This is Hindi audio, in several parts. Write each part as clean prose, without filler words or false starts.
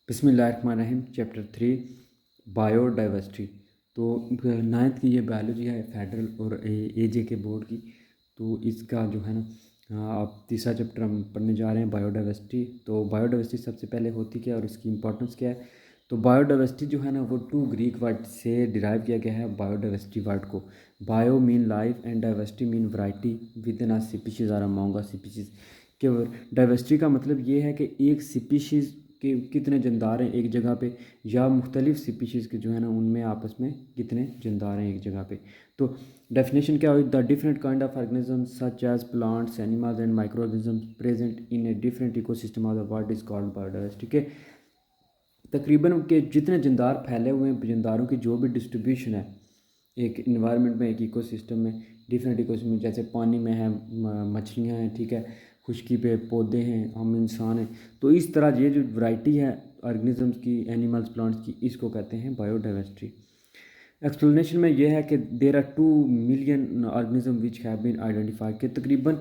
बिस्मिल्लाहिर्रहमानिर्रहीम चैप्टर 3 बायोडाइवर्सिटी। तो नाइन्थ की ये बायोलॉजी है फेडरल और एजे के बोर्ड की। तो इसका जो है ना आप तीसरा चैप्टर हम पढ़ने जा रहे हैं बायोडाइवर्सिटी। तो बायोडाइवर्सिटी सबसे पहले होती क्या है और इसकी इंपॉर्टेंस क्या है। तो बायोडाइवर्सिटी जो है ना वो टू ग्रीक वर्ड से डिराइव किया गया है बायोडाइवर्सिटी वर्ड को। Bio mean life and diversity mean variety with in a species और अमॉन्ग अ स्पीशीज। के डाइवर्सिटी का मतलब ये है कि एक स्पीशीज़ के कितने जानदार हैं एक जगह पे, या मुख्तलिफ स्पीशीज़ के जो है ना उनमें आपस में कितने जानदार हैं एक जगह पे। तो डेफिनेशन क्या हुई, the different kind of organism such as plants animals and micro organism present in a different ecosystem of the world is called biodiversity. के तकरीबन के जितने जानदार फैले हुए हैं, जानदारों की जो भी डिस्ट्रीब्यूशन है एक इन्वायरमेंट में, एक इकोसिस्टम में, डिफरेंट इकोसिस्टम, जैसे पानी में है मछलियाँ हैं, ठीक है, खुश्की पे पौधे हैं, हम इंसान हैं। तो इस तरह ये जो वैरायटी है ऑर्गेनिजम्स की, एनिमल्स प्लांट्स की, इसको कहते हैं बायोडाइवर्सिटी। एक्सप्लेनेशन में यह है कि there are 2 million organism which have been identified, के तकरीबन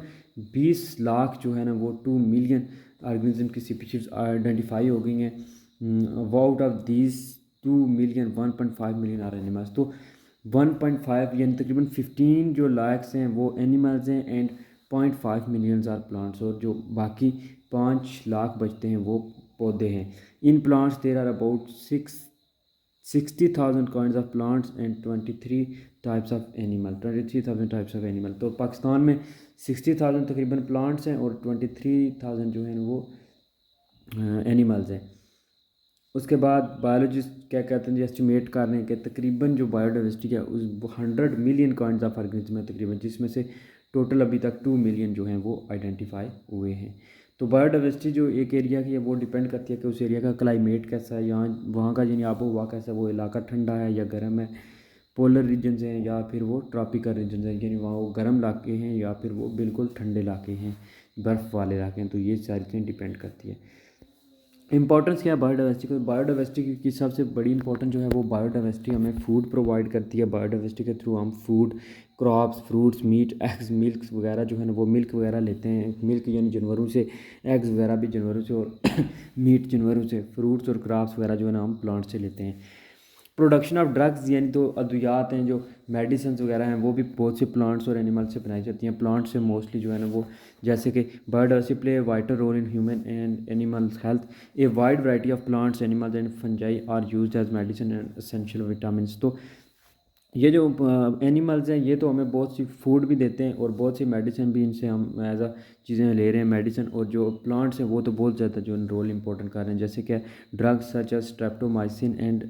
20 लाख जो है ना वो 2 मिलियन ऑर्गेनिज्म की स्पीशीज आइडेंटिफाई हो गई हैं। Out of these 2 million 1.5 million are animals. तो 1.5 यानी तकरीबन 15 जो लाख्स हैं वो एनिमल्स हैं एंड 0.5 मिलियंस आर प्लांट्स, और जो बाकी 5 लाख बचते हैं वो पौधे हैं। In plants there are about 60,000 kinds of plants and 23 types of animal. 23,000 types of animal. तो पाकिस्तान में 60,000 तकरीबन प्लांट्स हैं और 23,000 जो हैं वो एनिमल्स हैं। उसके बाद बायोलॉजिस्ट क्या कहते हैं जी, एस्टिमेट कर रहे हैं कि तकरीबन जो बायोडाइवर्सिटी है उस 100 मिलियन काइंड्स ऑफ ऑर्गेनिज्म है तकरीबन, जिसमें से टोटल अभी तक 2 मिलियन जो हैं वो आइडेंटिफाई हुए हैं। तो बायोडाइवर्सिटी जो एक एरिया की है वो डिपेंड करती है कि उस एरिया का क्लाइमेट कैसा है, यहाँ वहाँ का यानी आबो हवा कैसा है, वो इलाका ठंडा है या गर्म है, पोलर रीजन हैं या फिर वो ट्रॉपिकल रीजन हैं, यानी वहाँ वो गर्म इलाके हैं या फिर वो बिल्कुल ठंडे इलाके हैं, बर्फ़ वाले इलाके हैं। तो ये सारी चीज़ें डिपेंड करती है। इंपॉर्टेंस क्या है बायोडाइवर्सिटी को। बायोडाइवर्सिटी की सबसे बड़ी इंपॉर्टेंस जो है वो बायोडाइवर्सिटी हमें फूड प्रोवाइड करती है। बायोडाइवर्सिटी के थ्रू हम food, crops, fruits, meat, eggs, milk वगैरह जो है ना वो मिल्क वगैरह लेते हैं। मिल्क यानी जानवरों से, एग्स वगैरह भी जानवरों से, और मीट जानवरों से, फ्रूट्स और क्रॉप्स वगैरह जो है ना हम प्लांट से लेते हैं। प्रोडक्शन ऑफ ड्रग्स यानी तो अद्वियात हैं, जो मेडिसिन वगैरह हैं, वो भी बहुत से प्लांट्स और एनिमल से बनाई जाती हैं। प्लांट से मोस्टली जो है ना वो, जैसे कि biodiversity play a vital role in human and animals health. A wide variety of plants animals and fungi are used as medicine and essential vitamin. तो ये जो एनिमल्स हैं ये तो हमें बहुत सी फूड भी देते हैं और बहुत सी मेडिसिन भी इनसे हम एज अ चीज़ें ले रहे हैं मेडिसिन। और जो प्लांट्स हैं वो तो बहुत ज़्यादा जो रोल इंपॉर्टेंट कर रहे हैं, जैसे कि drugs such as streptomycin and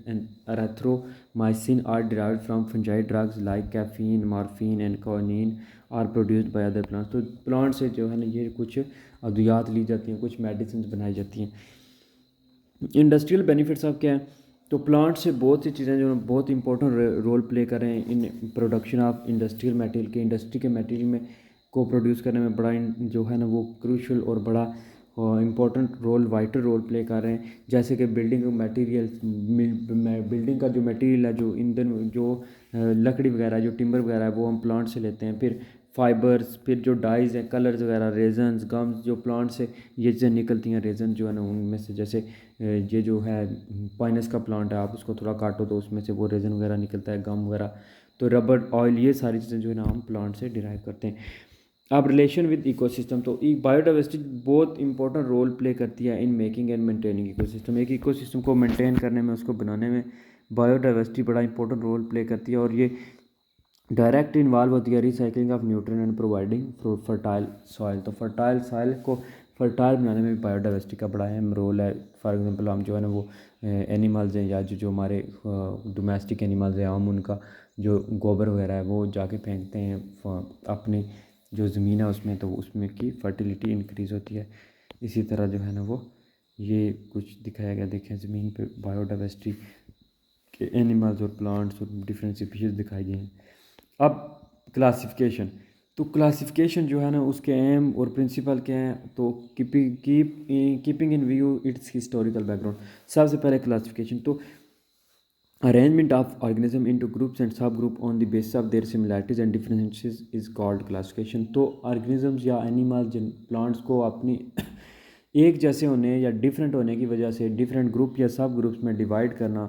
erythromycin are derived from fungi drugs like caffeine, morphine and coniine are produced by other plants. तो प्लांट से जो है ना ये कुछ अद्वियात ली जाती हैं, कुछ मेडिसिन बनाई जाती हैं। इंडस्ट्रियल बेनिफिट्स ऑफ क्या है, तो प्लांट से बहुत सी चीज़ें जो बहुत इंपॉर्टेंट रोल प्ले कर रहे हैं in production of industrial material के, इंडस्ट्री के मटेरियल में को प्रोड्यूस करने में बड़ा जो है ना वो क्रूशल और बड़ा important role, vital role play कर रहे हैं। जैसे कि बिल्डिंग मटेरियल, बिल्डिंग का जो मटेरियल है, जो ईंधन, जो लकड़ी वगैरह, जो टिम्बर वगैरह है वो हम प्लांट से लेते हैं। फिर फाइबर्स, फिर जो डाइज़ हैं, कलर्स वगैरह, रेजन्स, गम्स, जो प्लांट से ये चीज़ें निकलती हैं। रेजन जो है ना उनमें से, जैसे ये जो है पाइनस का प्लांट है, आप उसको थोड़ा काटो तो उसमें से वो रेजन वगैरह निकलता है, गम वगैरह। तो रबर, ऑयल, ये सारी चीज़ें जो है ना हम प्लांट से डिराइव करते हैं। अब रिलेशन विद इकोसिस्टम, तो बायोडाइवर्सिटी बहुत इंपॉर्टेंट रोल प्ले करती है in making and maintaining ecosystem. एक इकोसिस्टम को मेंटेन करने में, उसको बनाने में बायोडाइवर्सिटी बड़ा इंपॉर्टेंट रोल प्ले करती है। और ये डायरेक्ट इन्वॉल्व होती है recycling of nutrient and providing fertile soil. तो फर्टाइल सॉइल को फर्टाइल बनाने में भी बायोडाइवर्सिटी का बड़ा अहम रोल है। फॉर एग्जांपल हम जो है ना वो एनिमल्स हैं या जो हमारे डोमेस्टिक एनिमल्स हैं, हम उनका जो गोबर वगैरह है वो जाके फेंकते हैं अपनी जो ज़मीन है उसमें, तो उसमें की फर्टिलिटी इंक्रीज़ होती है। इसी तरह जो है ना वो ये कुछ दिखाया गया, देखें ज़मीन पे बायोडाइवर्सिटी के एनिमल्स और प्लांट्स और डिफरेंट स्पीशीज़ दिखाई गए हैं। अब क्लासिफिकेशन, तो क्लासिफिकेशन जो है ना उसके एम और प्रिंसिपल क्या हैं, तो keeping in view its historical background. सबसे पहले क्लासिफिकेशन, तो arrangement of organism into groups and sub group on the basis of their similarities and differences is called classification. तो ऑर्गेनिजम्स या एनिमल्स, जिन प्लांट्स को अपनी एक जैसे होने या डिफरेंट होने की वजह से डिफरेंट ग्रुप या सब ग्रुप्स में डिवाइड करना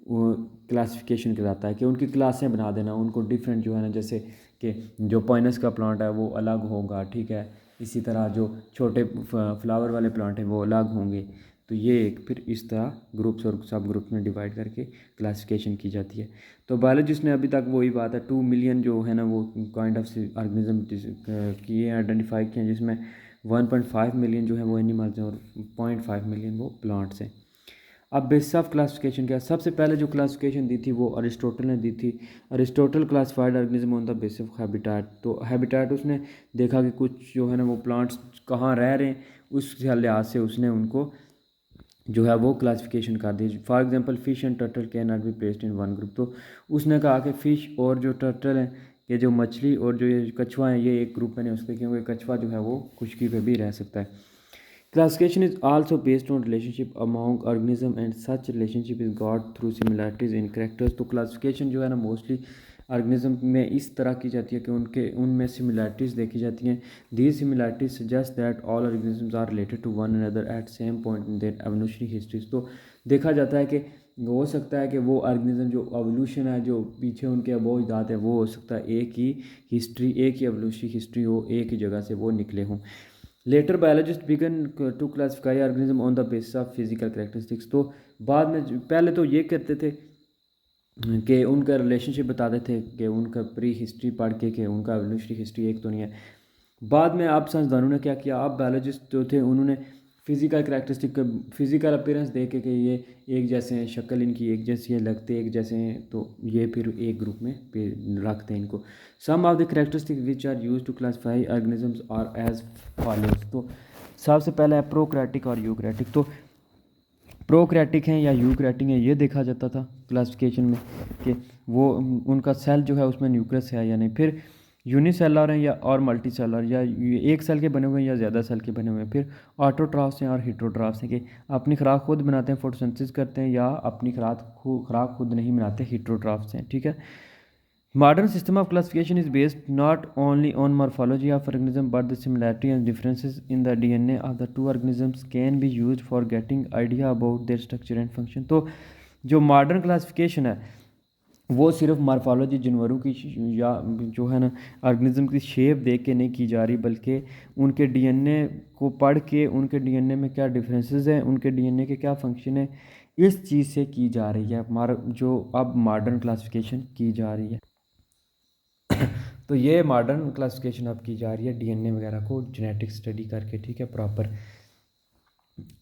वो क्लासिफिकेशन कहलाता है, कि उनकी क्लासें बना देना, उनको डिफरेंट जो है ना, जैसे कि जो पॉइनस का प्लांट है वो अलग होगा, ठीक है, इसी तरह जो छोटे फ्लावर वाले प्लांट हैं वो अलग होंगे। तो ये एक फिर इस तरह ग्रुप्स और सब ग्रुप्स में डिवाइड करके क्लासिफिकेशन की जाती है। तो बायोलॉजिस्ट ने अभी तक वही बात है 2 मिलियन जो है ना वो काइंड ऑफ ऑर्गेनिज्म किए आइडेंटिफाई किए हैं, जिसमें 1.5 मिलियन जो है वो एनिमल्स हैं और 0.5 मिलियन वो प्लांट्स हैं। अब बेस ऑफ क्लासिफिकेशन क्या, सबसे पहले जो क्लासिफिकेशन दी थी वो अरिस्टोटल ने दी थी। Aristotle classified organism on the basis of habitat. तो हैबिटेट उसने देखा कि कुछ जो है ना वो प्लांट्स कहाँ रह रहे हैं, उस लिहाज से उसने उनको जो है वो क्लासिफिकेशन कर दी। For example fish and turtle can not be placed in one group. तो उसने कहा कि फ़िश और जो टर्टल हैं, ये जो मछली और जो ये कछुआ हैं, ये एक ग्रुप में नहीं उसके, क्योंकि कछुआ जो है वो खुशकी पे भी रह सकता है। Classification is also based on relationship among organism and such relationship is got through similarities in characters। तो क्लासिफिकेशन जो है ना मोस्टली ऑर्गेनिज्म में इस तरह की जाती है कि उनके उनमें सिमिलैरिटीज़ देखी जाती हैं। These similarities suggest that all organisms are related to one another at same point in their evolutionary histories. तो देखा जाता है कि हो सकता है कि वो ऑर्गेनिज्म जो एवोल्यूशन है, जो पीछे उनके अबो इजाद है, वो हो सकता है एक ही हिस्ट्री, एक ही एवोल्यूशनरी हिस्ट्री हो, एक ही जगह से वो निकले हों। Later biologist began to classify organism on the basis of physical characteristics. तो बाद में पहले तो ये करते थे कि उनका रिलेशनशिप बताते थे कि उनका प्री हिस्ट्री पढ़ के कि उनका एवोल्यूशनरी हिस्ट्री एक तो नहीं है। बाद में अब साइंसदानों ने क्या किया, अब बायोलॉजिस्ट जो थे उन्होंने फिजिकल करेक्टरिस्टिक, फिजिकल अपीयरेंस दे के कि ये एक जैसे हैं, शक्ल इनकी एक जैसी है, लगते एक जैसे हैं, तो ये फिर एक ग्रुप में रखते हैं इनको। Some of the characteristic which are used to classify organisms are as follows. तो सबसे पहला है प्रोक्रेटिक और यूक्रेटिक। तो प्रोक्रेटिक हैं या यूक्रेटिक हैं, ये देखा जाता था क्लासिफिकेशन में कि वो उनका सेल जो है उसमें न्यूक्लियस है या नहीं। फिर यूनिसेलर हैं या और मल्टी सेलर, या एक सेल के बने हुए हैं या ज़्यादा सेल के बने हुए हैं। फिर ऑटोट्राफ्स हैं और हेटेरोट्राफ्स हैं, कि अपनी खुराक खुद बनाते हैं, फोटोसिंथेसिस करते हैं, या अपनी खुराक खुद नहीं बनाते, हेटेरोट्राफ्स हैं, ठीक है। Modern system of classification is based not only on morphology of organism but the similarity and differences in the DNA of the two organisms can be used for getting idea about their structure and function। तो जो मॉडर्न क्लासिफिकेशन है वो सिर्फ मार्फोलॉजी जानवरों की या जो है ना ऑर्गेनिज्म की शेप देख के नहीं की जा रही, बल्कि उनके डीएनए को पढ़ के उनके डीएनए में क्या डिफरेंसेस हैं, उनके डीएनए के क्या फंक्शन है, इस चीज़ से की जा रही है जो अब मॉडर्न क्लासिफिकेशन की जा रही है। तो ये मॉडर्न क्लासिफिकेशन अब की जा रही है डीएनए वगैरह को जेनेटिक स्टडी करके, ठीक है, प्रॉपर।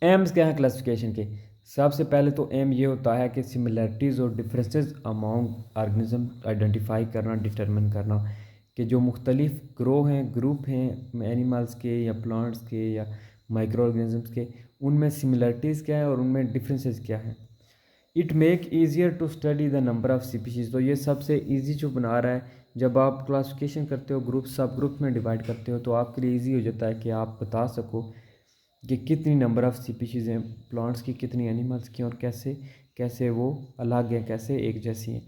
एम्स क्या है क्लासिफिकेशन के, सबसे पहले तो एम ये होता है कि सिमिलैरिटीज़ और डिफरेंसेस अमॉन्ग ऑर्गेनिज्म आइडेंटिफाई करना, डिटरमिन करना, कि जो मुख्तलिफ ग्रुप हैं एनिमल्स के या प्लांट्स के या माइक्रो ऑर्गेनिजम्स के, उनमें सिमिलैरिटीज़ क्या है और उनमें डिफरेंसेस क्या है। It make easier to study the number of species. तो ये सबसे ईजी जो बना रहा है, जब आप क्लासिफिकेशन करते हो, ग्रुप सब ग्रुप में डिवाइड करते हो, तो आपके लिए ईजी हो जाता है कि आप बता सको कि कितनी नंबर ऑफ़ स्पीशीज़ हैं प्लांट्स की, कितनी एनिमल्स की, और कैसे कैसे वो अलग हैं, कैसे एक जैसी हैं।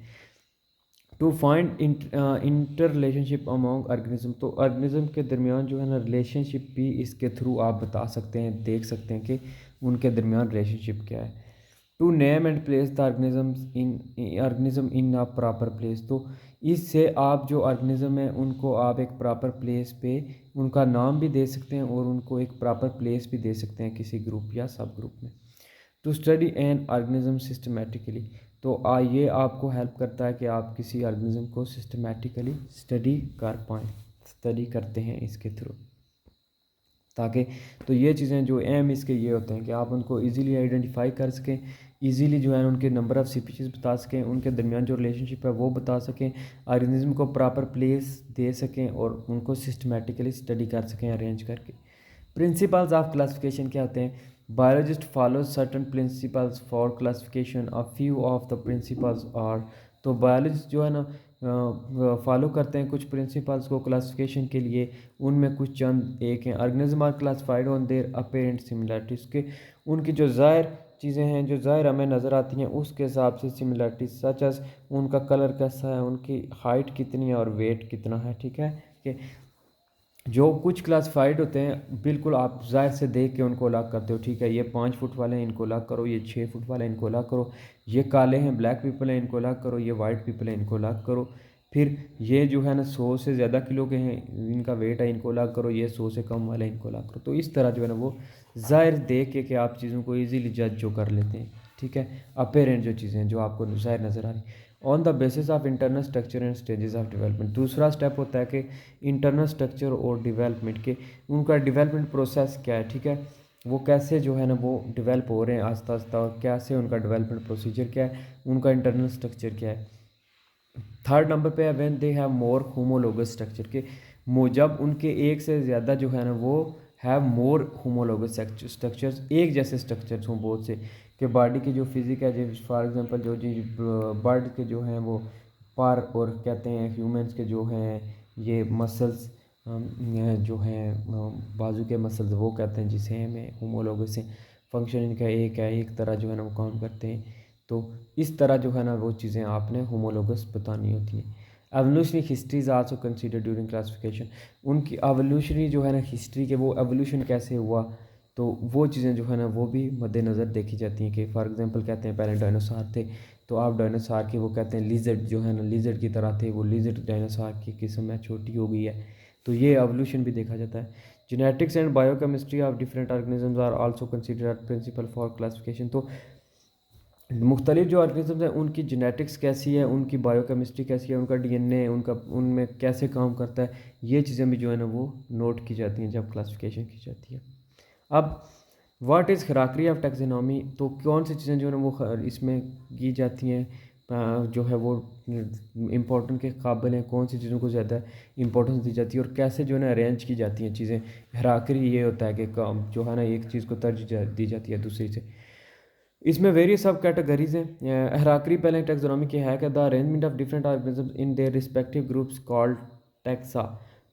To find inter relationship among organism. तो ऑर्गेनिज्म के दरमियान जो है ना रिलेशनशिप भी इसके थ्रू आप बता सकते हैं, देख सकते हैं कि उनके दरमियान रिलेशनशिप क्या है। To name and place the organism in a proper place. तो इससे आप जो ऑर्गेनिज्म है उनको आप एक प्रॉपर प्लेस पे उनका नाम भी दे सकते हैं और उनको एक प्रॉपर प्लेस भी दे सकते हैं किसी ग्रुप या सब ग्रुप में। To study an organism systematically. तो ये आपको हेल्प करता है कि आप किसी ऑर्गेनिज्म को सिस्टमेटिकली स्टडी कर पाएँ, स्टडी करते हैं इसके थ्रू, ताकि तो ये चीज़ें जो एम इसके ये होते हैं कि आप उनको इजीली आइडेंटिफाई कर सकें, इजीली जो है उनके नंबर ऑफ़ स्पीशीज़ बता सकें, उनके दरमियान जो रिलेशनशिप है वो बता सकें, ऑर्गेनिज्म को प्रॉपर प्लेस दे सकें और उनको सिस्टमेटिकली स्टडी कर सकें अरेंज करके। प्रिंसिपल्स ऑफ क्लासिफिकेशन क्या होते हैं, biologist follows certain principles for classification, a few of the principles are. तो बायोलॉजिस्ट जो है ना फॉलो करते हैं कुछ प्रिंसिपल्स को क्लासिफिकेशन के लिए, उनमें कुछ चंद एक हैं। Organism are classified on their apparent similarities, के उनकी जो ज़ाहिर चीज़ें हैं, जो ज़ाहिर हमें नज़र आती हैं उसके हिसाब से सिमिलरिटीज़, सच एज उनका कलर कैसा है, उनकी हाइट कितनी है और वेट कितना है, ठीक है, कि जो कुछ क्लासिफाइड होते हैं बिल्कुल आप ज़ाहिर से देख के उनको अलग करते हो, ठीक है, ये 5 फुट वाले हैं इनको अलग करो, ये 6 फुट वाले हैं इनको अलग करो, ये काले हैं ब्लैक पीपल हैं इनको अलग करो, ये वाइट पीपल हैं इनको अलग करो, फिर ये जो है ना 100 से ज़्यादा किलो के हैं इनका वेट है इनको अलग करो, ये 100 से कम वाले इनको अलग करो। तो इस तरह जो है ना वो ज़ाहिर देख के कि आप चीज़ों को ईज़िली जज जो कर लेते हैं, ठीक है, अपेरेंट जो चीज़ें हैं जो आपको ज़ाहिर नज़र आ रही on the basis of internal structure and stages of development. दूसरा स्टेप होता है कि इंटरनल स्ट्रक्चर और डेवलपमेंट के उनका डेवलपमेंट प्रोसेस क्या है, ठीक है, वो कैसे जो है ना वो डेवलप हो रहे हैं आस्ता आस्ता, और कैसे उनका डेवलपमेंट प्रोसीजर क्या है, उनका इंटरनल स्ट्रक्चर क्या है। थर्ड नंबर पे है when they have more homologous structure के जब उनके एक से ज़्यादा जो है ना वो हैव मोर होमोलोगस स्ट्रक्चर्स, एक जैसे स्ट्रक्चर्स हों बहुत से, कि बॉडी की जो फिज़िक है जो फॉर एग्जांपल जो जी बर्ड के जो हैं वो पर, और कहते हैं ह्यूमंस के जो हैं ये मसल्स जो हैं बाजू के मसल्स वो कहते हैं जिसे हमें होमोलोगस से फंक्शन इनका एक है, एक तरह जो है ना वो काम करते हैं। तो इस तरह जो है ना वो चीज़ें आपने होमोलोगस बतानी होती हैं। Evolutionary history is also consider during classification, उनकी एवोल्यूशनरी जो है ना हिस्ट्री के वो एवोल्यूशन कैसे हुआ, तो वो चीज़ें जो है ना वो भी मद्देनज़र देखी जाती हैं। कि फॉर एग्जांपल कहते हैं पहले डायनासोर थे, तो आप डायनासोर की वो कहते हैं लिजर्ड जो है ना लिजर्ड की तरह थे, वो लिजर्ड डायनासोर की किस्म है छोटी हो गई है, तो ये एवोल्यूशन भी देखा जाता है। Genetics and biochemistry of different organisms are also considered principle for classification. तो मुख्तलिफ जो ऑर्गेनिजम्स हैं उनकी जेनेटिक्स कैसी है, उनकी बायोकेमिस्ट्री कैसी है, उनका डीएनए उनका उनमें कैसे काम करता है, ये चीज़ें भी जो है ना वो नोट की जाती हैं जब क्लासिफिकेशन की जाती है। अब what is hierarchy of taxonomy, तो कौन सी चीज़ें जो है ना वो इसमें की जाती हैं जो है वो इम्पोर्टेंट के काबिल हैं, कौन सी चीज़ों को ज़्यादा इंपॉर्टेंस दी जाती है और कैसे जो है ना अरेंज की जाती हैं चीज़ें। हिरार्की ये होता है कि जो है ना एक चीज़ को तरजीह दी जाती है दूसरी से। इसमें वेरियस सब कैटेगरीज हैं। हिरार्की पहले टैक्सोनॉमी की है कि the arrangement of different organism in their respective groups called taxa.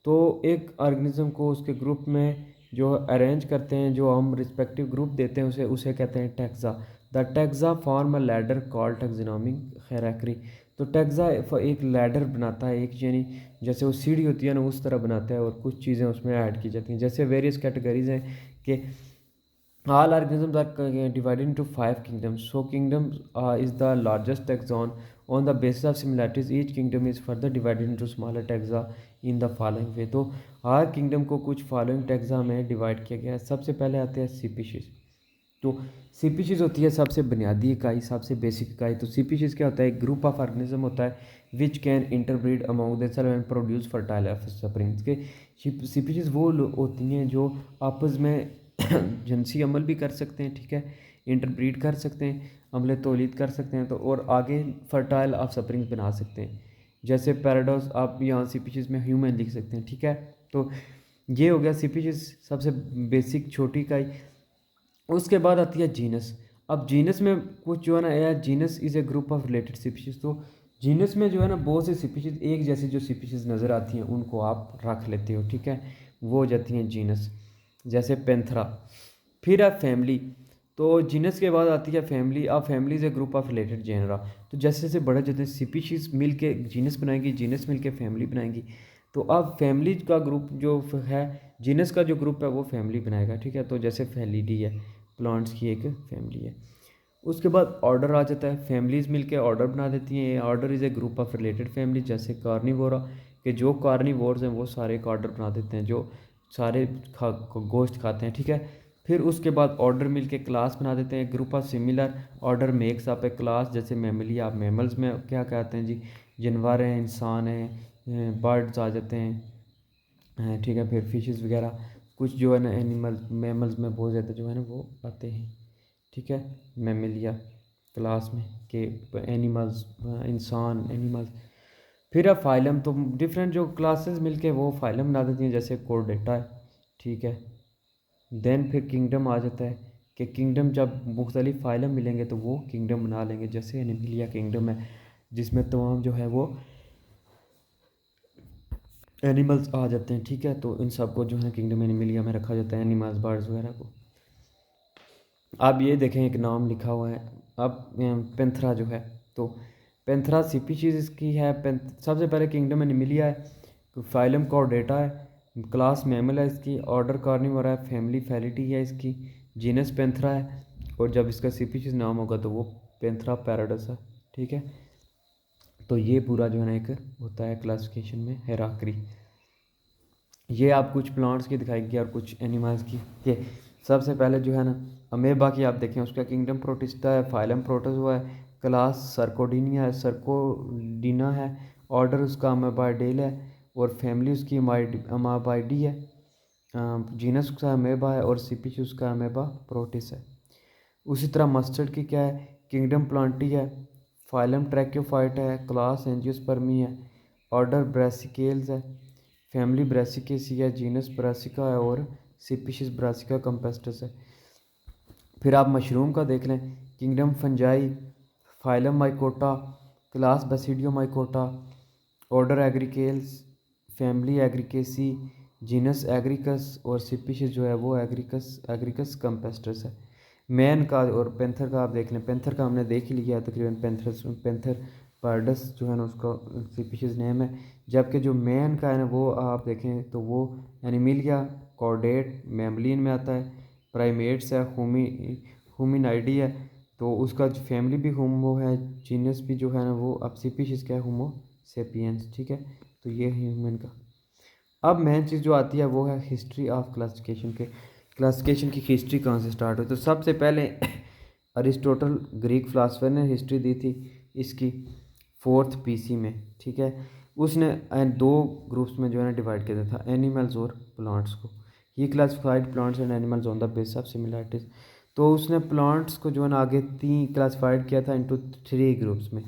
तो एक ऑर्गेनिज्म को उसके ग्रुप में जो अरेंज करते हैं, जो हम रिस्पेक्टिव ग्रुप देते हैं उसे उसे कहते हैं taxa. The taxa form a ladder called taxonomic hierarchy. तो टैक्सा एक लैडर बनाता है, एक यानी जैसे वो सीढ़ी होती है ना उस तरह बनाता है, और कुछ चीज़ें उसमें ऐड की जाती हैं। जैसे वेरियस कैटेगरीज हैं कि all organisms are divided into 5 kingdoms. So kingdoms is the largest taxon. On the basis of similarities, each kingdom is further divided into smaller taxa in the following way. तो हर किंगडम को कुछ फॉलोइंग टैक्सा में डिवाइड किया गया है। सबसे पहले आते हैं स्पीशीज़। तो स्पीशीज़ होती है सबसे बुनियादी इकाई, सबसे बेसिक इकाई। तो स्पीशीज़ क्या होता है, एक ग्रुप ऑफ ऑर्गेनिज्म होता है which can interbreed among themselves and produce fertile offsprings के। स्पीशीज़ वो होती हैं जो आपस में जिनसी अमल भी कर सकते हैं, ठीक है, इंटरब्रीड कर सकते हैं, अमले तौलीद कर सकते हैं, तो और आगे फर्टाइल ऑफस्प्रिंग्स बना सकते हैं। जैसे पैराडॉक्स आप यहाँ स्पीशीज़ में ह्यूमन लिख सकते हैं, ठीक है। तो ये हो गया स्पीशीज़ सबसे बेसिक छोटी इकाई। उसके बाद आती है जीनस। अब जीनस में कुछ जो है ना यार, genus is a group of related species. तो जीनस में जो है ना बहुत सी स्पीशीज़ एक जैसी जो स्पीशीज़ नज़र आती हैं उनको आप रख लेते हो, ठीक है, वो हो जाती हैं जीनस। जैसे पेंथरा। फिर है फैमिली। तो जीनस के बाद आती है फैमिली। अब family is a group of related genera. तो जैसे जैसे बड़े जाते हैं स्पीशीज़ मिल के जीनस बनाएंगी, जीनस मिल के फैमिली बनाएंगी। तो अब फैमिली का ग्रुप जो है, जीनस का जो ग्रुप है वो फैमिली बनाएगा, ठीक है। तो जैसे फैलिडी है, प्लांट्स की एक फैमिली है। उसके बाद ऑर्डर आ जाता है, फैमिलीज़ मिलके ऑर्डर बना देती हैं। Order is a group of related family. जैसे कार्निवोरा के जो कार्निवोर्स हैं वो सारे एक ऑर्डर बना देते हैं, जो सारे गोश्त खाते हैं, ठीक है। फिर उसके बाद ऑर्डर मिलके क्लास बना देते हैं, group of similar order makes up A class. जैसे मेमलिया, आप मेमल्स में क्या कहते हैं जी, जानवर हैं, इंसान हैं, बर्ड्स आ जाते हैं, ठीक है। फिर फिशेस वगैरह कुछ जो है ना एनिमल मैमल्स में बहुत ज़्यादा जो है ना वो आते हैं, ठीक है, मैमलिया क्लास में के एनिमल्स, इंसान एनिमल्स। फिर अब फाइलम, तो डिफरेंट जो क्लासेस मिलके वो फाइलम बना देती हैं, जैसे कोर्डेटा है, ठीक है। देन फिर किंगडम आ जाता है कि किंगडम जब मुख्तलिफ फाइलम मिलेंगे तो वो किंगडम बना लेंगे। जैसे एनिमलिया किंगडम है जिसमें तमाम जो है वो एनिमल्स आ जाते हैं, ठीक है। तो इन सब को जो है किंगडम एनिमलिया में रखा जाता है, एनिमल्स बर्ड्स वगैरह को। आप ये देखें एक नाम लिखा हुआ है। अब पेंथरा जो है, तो पेंथरा स्पीशीज़ इसकी है। सबसे पहले किंगडम एनिमलिया है, फाइलम कॉर्डेटा है, क्लास मैमल है इसकी, ऑर्डर कार्निवोरा है, फैमिली फैलिटी है इसकी, जीनस पेंथरा है, और जब इसका स्पीशीज नाम होगा तो वो पेंथरा पैराडस है। ठीक है, तो ये पूरा जो है ना एक होता है क्लासिफिकेशन में हेराक्री। ये आप कुछ प्लांट्स की दिखाएगी और कुछ एनिमल्स की। ये सबसे पहले जो है ना अमेबा की आप देखें, उसका किंगडम प्रोटिस्टा है, फाइलम प्रोटोजोआ है, क्लास सर्कोडिनिया है, सर्कोडिना है, ऑर्डर उसका अमेबाइडेल है, और फैमिली उसकी अमाबाइडी है, जीनस उसका अमेबा है, और स्पीशीज उसका अमेबा प्रोटिस है। उसी तरह मस्टर्ड की क्या है, किंगडम प्लांटी है, फाइलम ट्रैक्योफाइट है, क्लास एंजियोस्पर्मी है, ऑर्डर ब्रासिकेल्स है, फैमिली ब्रासिकेसी है, जीनस ब्रासिका है, और स्पीशीज ब्रासिका कंपेस्टस है। फिर आप मशरूम का देख लें, kingdom fungi, phylum mycota, class basidiomycota, order agaricales, family agaricaceae, genus agaricus, और स्पीशीज जो है वो एग्रिकस कंपेस्टस है। मैन का और पेंथर का आप देख लें, पेंथर का हमने देख ही लिया है तकरीबन, पेंथर पार्डस जो है ना उसका स्पीशीज नेम है। जबकि जो मैन का है ना वो आप देखें तो वो एनिमिलिया कॉर्डेट मैमलिन में आता है, प्राइमेट्स है, हुमिनाइडी है, तो उसका फैमिली भी होमो है, जीनस भी जो है ना वो अब स्पीशीज क्या है होमो सेपियंस। ठीक है, तो ये है ह्यूमन का। अब मेन चीज़ जो आती है वो है हिस्ट्री ऑफ क्लासिफिकेशन के। क्लासिफिकेशन की हिस्ट्री कहाँ से स्टार्ट हुई, तो सबसे पहले अरिस्टोटल ग्रीक फिलासफर ने हिस्ट्री दी थी इसकी 4th BC में। ठीक है, उसने दो ग्रुप्स में जो है ना डिवाइड किया था, एनिमल्स और प्लांट्स को। He classified plants and animals on the basis of similarities. तो उसने प्लांट्स को जो है ना आगे 3 क्लासिफाइड किया था इनटू 3 ग्रुप्स में।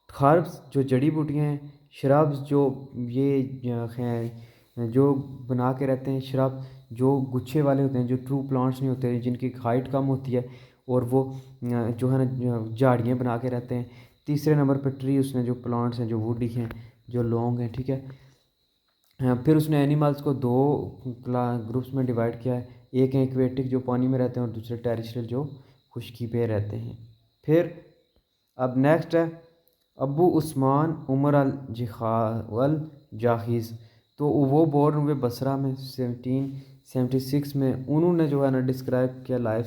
हर्ब्स जो जड़ी बूटियाँ हैं, श्रब्स जो ये हैं जो बना के रहते हैं, श्रब जो गुच्छे वाले होते हैं, जो ट्रू प्लांट्स नहीं होते, जिनकी हाइट कम होती है और वो जो है ना झाड़ियाँ बना के रहते हैं। तीसरे नंबर पर ट्री उसने जो प्लांट्स हैं जो वुडी हैं जो लॉन्ग हैं। ठीक है, फिर उसने एनिमल्स को 2 ग्रुप्स में डिवाइड किया है, एक है एक्वेटिक जो पानी में रहते हैं और दूसरे टेरेस्ट्रियल जो खुश्की पे रहते हैं। फिर अब नेक्स्ट है अबू उस्मान उमर अल जाहिज़। तो वो बोर्न हुए बसरा में 1776 में। उन्होंने जो है ना डिस्क्राइब किया life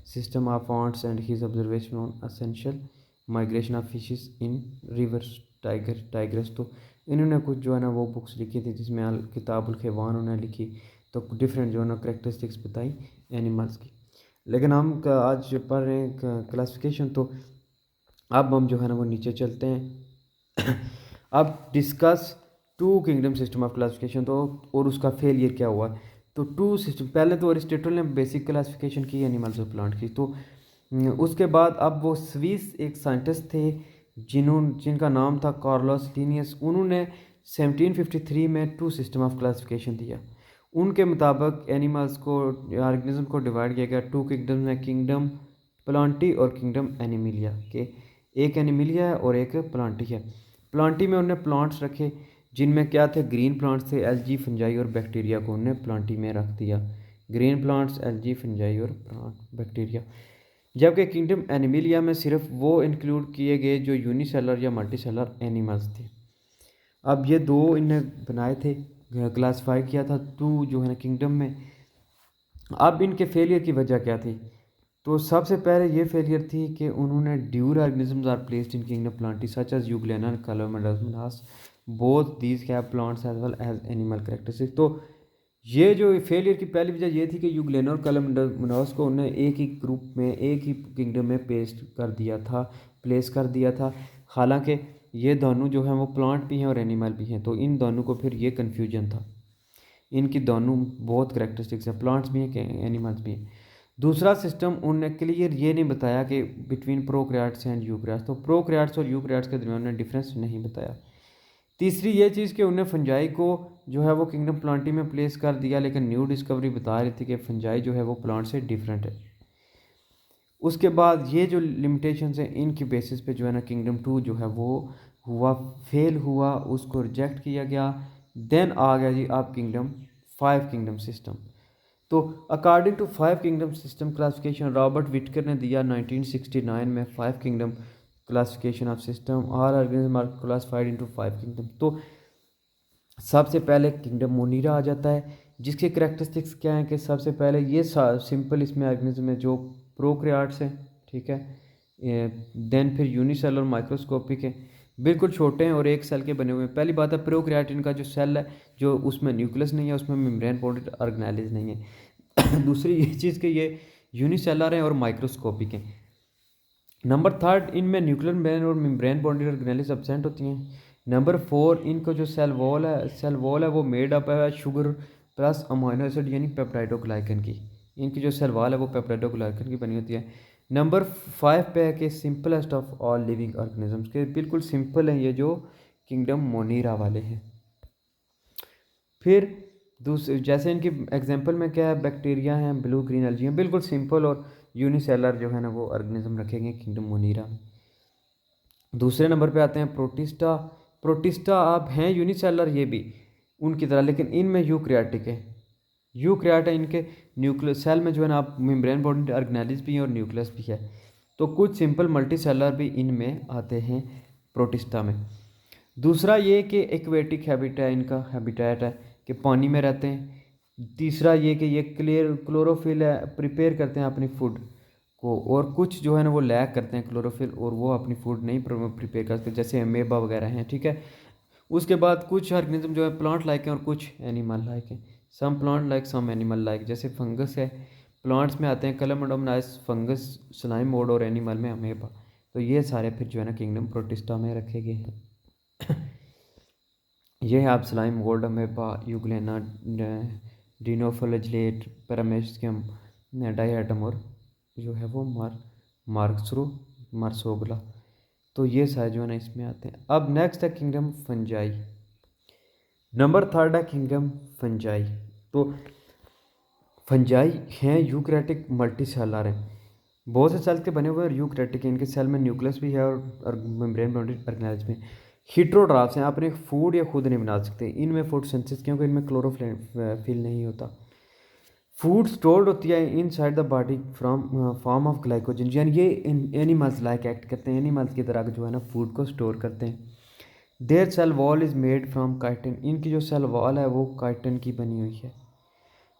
system of plants and his observation on essential migration of fishes in reverse tigris. तो इन्होंने कुछ जो है ना वो बुक्स लिखी थी, जिसमें किताबुल खैवान उन्होंने लिखी, तो डिफरेंट जो है ना करेक्टरिस्टिक्स बताई एनिमल्स की। लेकिन हम आज पढ़ रहे हैं क्लासिफिकेशन, तो अब हम जो है ना वो नीचे चलते हैं। अब discuss 2 kingdom system of classification, तो और उसका फेलियर क्या हुआ। तो 2 सिस्टम, पहले तो अरिस्टोटल ने बेसिक क्लासिफिकेशन की एनिमल्स और प्लांट की, तो उसके बाद अब वो स्विस एक साइंटिस्ट थे जिनका नाम था कार्लोस लिनियस। उन्होंने 1753 में 2 सिस्टम ऑफ क्लासिफिकेशन दिया। उनके मुताबिक एनिमल्स को ऑर्गेनिज्म को डिवाइड किया गया 2 किंगडम में, किंगडम प्लांटी और किंगडम एनिमिलिया के। एक एनिमिलिया है और एक प्लांटी है। प्लांटी में उन्होंने प्लांट्स रखे जिनमें क्या थे, ग्रीन प्लांट्स थे, एल्गी फंजाई और बैक्टीरिया को उन्होंने प्लांटी में रख दिया। ग्रीन प्लांट्स, एल्गी फंजाई और बैक्टीरिया। जबकि किंगडम एनिमिलिया में सिर्फ वो इंक्लूड किए गए जो यूनिसेलर या मल्टीसेलर एनिमल्स थे। अब ये 2 इन्हें बनाए थे, क्लासीफाई किया था 2 जो है ना किंगडम में। अब इनके फेलियर की वजह क्या थी, तो सबसे पहले ये फेलियर थी कि उन्होंने dual organisms are placed in kingdom plantae such as euglena and chlamydomonas both these have plants as well as animal characteristics. तो ये जो फेलियर की पहली वजह ये थी कि यूग्लेना और कैलोमेडोमोनास को उन्हें एक ही ग्रुप में, एक ही किंगडम में प्लेस कर दिया था। हालांकि ये दोनों जो हैं वो प्लांट भी हैं और एनिमल भी हैं, तो इन दोनों को फिर ये कन्फ्यूजन था। इनकी दोनों बहुत करेक्टरिस्टिक्स हैं, प्लांट्स भी हैं एनिमल्स भी हैं। दूसरा सिस्टम उन्होंने क्लियर ये नहीं बताया कि बिटवीन प्रोकैरियोट्स एंड यूकैरियोट्स, तो प्रोकैरियोट्स और यूकैरियोट्स के दरमियान उन्होंने डिफरेंस नहीं बताया। तीसरी ये चीज़ कि उन्हें फंजाई को जो है वो किंगडम प्लांटी में प्लेस कर दिया, लेकिन न्यू डिस्कवरी बता रही थी कि फंजाई जो है वो प्लांट से डिफरेंट है। उसके बाद ये जो लिमिटेशंस हैं इनकी बेसिस पे जो है ना किंगडम 2 जो है वो फेल हुआ, उसको रिजेक्ट किया गया। देन आ गया जी आप किंगडम 5 किंगडम सिस्टम। तो according to 5 kingdom system classification Robert Whittaker ने दिया 1969 में 5 kingdom classification of system, all organism are classified into 5 kingdom. तो सबसे पहले किंगडम मोनीरा आ जाता है, जिसके करेक्टरिस्टिक्स क्या हैं कि सबसे पहले ये सिंपल इसमें ऑर्गेनिज्म है जो प्रोकैरियोट्स हैं, ठीक है। देन फिर यूनिसेलुलर माइक्रोस्कोपिक है, बिल्कुल छोटे हैं और एक सेल के बने हुए हैं। पहली बात है प्रोकैरियोट का जो सेल है, जो उसमें न्यूक्लियस नहीं है, उसमें मेम्ब्रेन बॉन्डेड ऑर्गेनेल्स नहीं है। दूसरी ये चीज़ कि ये यूनिसेलर हैं और माइक्रोस्कोपिक हैं। नंबर थर्ड, इनमें न्यूक्लियर मेम्ब्रेन और मेम्ब्रेन बॉन्डेड ऑर्गेनेल्स एब्सेंट होती हैं। नंबर फोर, इनको जो सेल वॉल है वो मेड अप है शुगर प्लस अमाइनो एसिड यानी पेप्टाइडोग्लाइकन की। इनकी जो सेल वॉल है वो पेप्टाइडोग्लाइकन की बनी होती है। नंबर फाइव पे है कि simplest of all living organisms के, बिल्कुल सिंपल हैं ये जो किंगडम मोनीरा वाले हैं। फिर दूसरे जैसे इनकी एग्जांपल में क्या है, बैक्टीरिया हैं, ब्लू ग्रीन एल्गी हैं, बिल्कुल सिंपल और यूनिसेलर जो है ना वो ऑर्गेनिज्म रखेंगे किंगडम मोनीरा में। दूसरे नंबर पे आते हैं प्रोटिस्टा। प्रोटिस्टा आप हैं यूनिसेलर ये भी उनकी तरह, लेकिन इनमें यूकैरियोटिक है। यूकैरियोट है, इनके न्यूक्लियस सेल में जो है ना आप मेम्ब्रेन बॉन्डेड ऑर्गेनेल्स भी हैं और न्यूक्लियस भी है। तो कुछ सिंपल मल्टीसेलर भी इनमें आते हैं प्रोटिस्टा में। दूसरा ये कि एक्वेटिक हैबिट है, इनका हैबिटेट है कि पानी में रहते हैं। तीसरा ये कि ये क्लोरोफिल है, प्रिपेयर करते हैं अपनी फूड को, और कुछ जो है ना वो लैक करते हैं क्लोरोफिल और वो अपनी फूड नहीं प्रिपेयर करते, जैसे अमेबा वगैरह हैं, ठीक है। उसके बाद कुछ ऑर्गेनिज्म जो है प्लांट लाइक हैं और कुछ एनिमल लाइक हैं। Some plant like some animal like, जैसे फंगस है, प्लांट्स में आते हैं कलमडोमनाइस फंगस, स्लाइम मोड, और एनिमल में अमेबा। तो ये सारे फिर जो है ना किंगडम प्रोटिस्टा में रखे गए हैं। ये है आप स्लाइम, गोल्ड amoeba, euglena, dinoflagellate, paramecium, diatom, और जो है वो मार्क्सरू, मार्सोगला। तो ये सारे जो है ना इसमें आते हैं। अब नेक्स्ट है किंगडम फंजाई। नंबर थर्ड है किंगडम फंजाई। तो फंजाई हैं यूकैरियोटिक मल्टीसेलर हैं, बहुत से सेल्स के बने हुए और यूकैरियोटिक हैं। इनके सेल में न्यूक्लियस भी है और मेम्ब्रेन बॉन्डेड ऑर्गेनेल्स में। हीट्रोट्रॉफ्स हैं, अपने फूड या खुद नहीं बना सकते। इनमें फोटोसिंथेसिस, क्योंकि इनमें क्लोरोफिल नहीं होता। फूड स्टोर्ड होती है inside the body from form of glycogen, यानी ये एनिमल्स लाइक एक्ट करते हैं, एनिमल्स की तरह जो है ना फूड को स्टोर करते हैं। Their cell wall is made from chitin, इनकी जो सेल वॉल है वो काइटिन की बनी हुई है।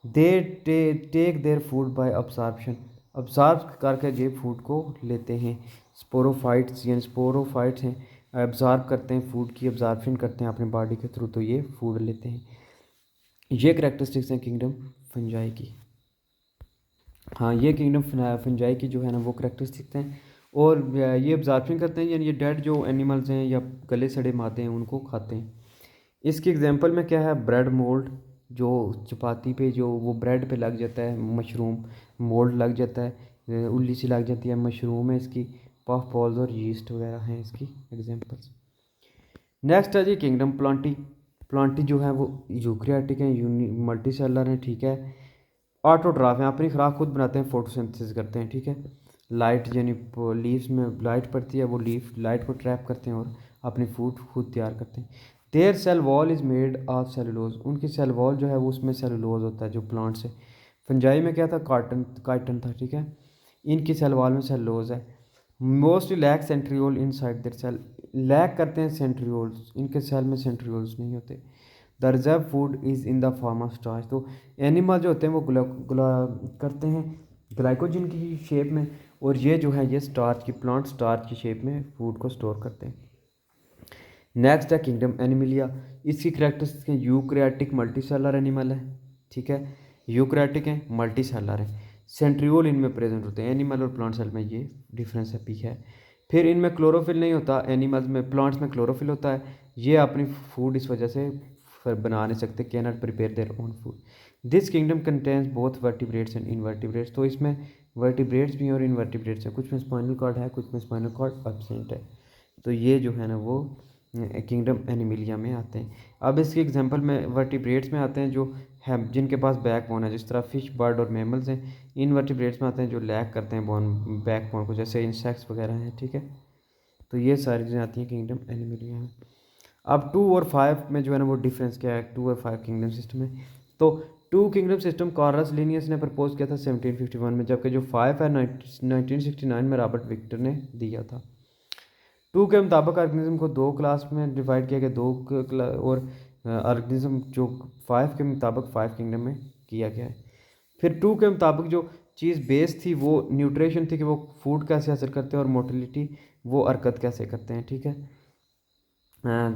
They take their food by absorption, absorb करके ये फूड को लेते हैं। स्पोरोफाइट्स, यानी स्पोरोफाइट्स हैं, एब्ज़ॉर्ब करते हैं फूड की, एब्जॉर्प्शन करते हैं अपने बॉडी के थ्रू, तो ये फूड लेते हैं। ये करेक्टरिस्टिक्स हैं किंगडम फंजाई की। हाँ, ये किंगडम फंजाई की जो है ना वो करेक्टरिस्टिक्स हैं। और ये एब्जॉर्प्शन करते हैं, यानी ये डेड जो एनिमल्स हैं या गले सड़े माते हैं उनको खाते हैं। इसकी एग्जांपल में क्या है, ब्रेड मोल्ड, जो चपाती पे जो वो ब्रेड पे लग जाता है, मशरूम मोल्ड लग जाता है, उल्ली सी लग जाती है, मशरूम है इसकी, पफ बॉल्स और यीस्ट वगैरह हैं इसकी एग्जांपल्स। नेक्स्ट है जी किंगडम प्लांटी। प्लांटी जो है वो यूकैरियोटिक हैं, मल्टी सेलर हैं, ठीक है। ऑटोट्रॉफ हैं, अपनी खुराक खुद बनाते हैं, फोटोसिंथेसिस करते हैं, ठीक है। लाइट यानी लीव्स में लाइट पड़ती है, वो लीफ लाइट को ट्रैप करते हैं और अपनी फूड खुद तैयार करते हैं। Their cell wall is made of cellulose, उनकी सेल वॉल जो है वो उसमें सेलुलोज होता है जो प्लांट से। फंजाई में क्या था, काइटन था, ठीक है। इनकी सेल वॉल में सेलुलोज है। Mostly lack centriole inside their cell, lack करते हैं सेंट्रियोल्स, इनके सेल में सेंट्रियोल्स नहीं होते। The reserve food is in the form of starch, तो एनिमल जो होते हैं वो करते हैं ग्लाइकोजन की शेप में, और ये जो है ये स्टार्च की, प्लांट स्टार्च की शेप में फूड को स्टोर करते हैं। नेक्स्ट है किंगडम एनिमिलिया। इसकी करेक्टरिस्टिक्स हैं, यूकैरियोटिक मल्टीसेलर एनिमल है, ठीक है। यूकैरियोटिक है, मल्टीसेलर है, सेंट्रियोल इनमें प्रेजेंट होते हैं। एनिमल और प्लांट सेल में ये डिफरेंस है, पी है। फिर इनमें क्लोरोफिल नहीं होता, एनिमल्स में, प्लांट्स में क्लोरोफिल होता है। ये अपनी फूड इस वजह से बना नहीं सकते, can not prepare their own food. This kingdom contains both vertebrates and invertebrates, तो इसमें वर्टिब्रेट्स भी हैं और इनवर्टिब्रेट्स हैं, कुछ में स्पाइनल कॉर्ड है, कुछ में स्पाइनल कॉर्ड एब्सेंट है। तो ये जो है ना वो किंगडम एनिमिलिया में आते हैं। अब इसके एग्जांपल में वर्टिब्रेट्स में आते हैं जो है जिनके पास बैक बोन है, जिस तरह फिश, बर्ड और मैमल्स हैं। इनवर्टिब्रेट्स में आते हैं जो लैक करते हैं बोन, बैक बोन को, जैसे इंसेक्ट्स वगैरह हैं, ठीक है। तो ये सारी चीज़ें आती हैं किंगडम एनिमिलिया में। अब 2 और 5 में जो है ना वो डिफरेंस क्या है 2 और 5 किंगडम सिस्टम में। तो 2 किंगडम सिस्टम कार्लस लिनियस ने प्रपोज किया था 1751 में, जबकि जो 5 है 1969 में रॉबर्ट विक्टर ने दिया था। 2 के मुताबिक ऑर्गेनिज्म को 2 क्लास में डिवाइड किया गया, और ऑर्गेनिज्म जो 5 के मुताबिक 5 किंगडम में किया गया है। फिर 2 के मुताबिक जो चीज़ बेस थी वो न्यूट्रिशन थी कि वो फूड कैसे हासिल करते हैं और मोटिलिटी वो हरकत कैसे करते हैं, ठीक है।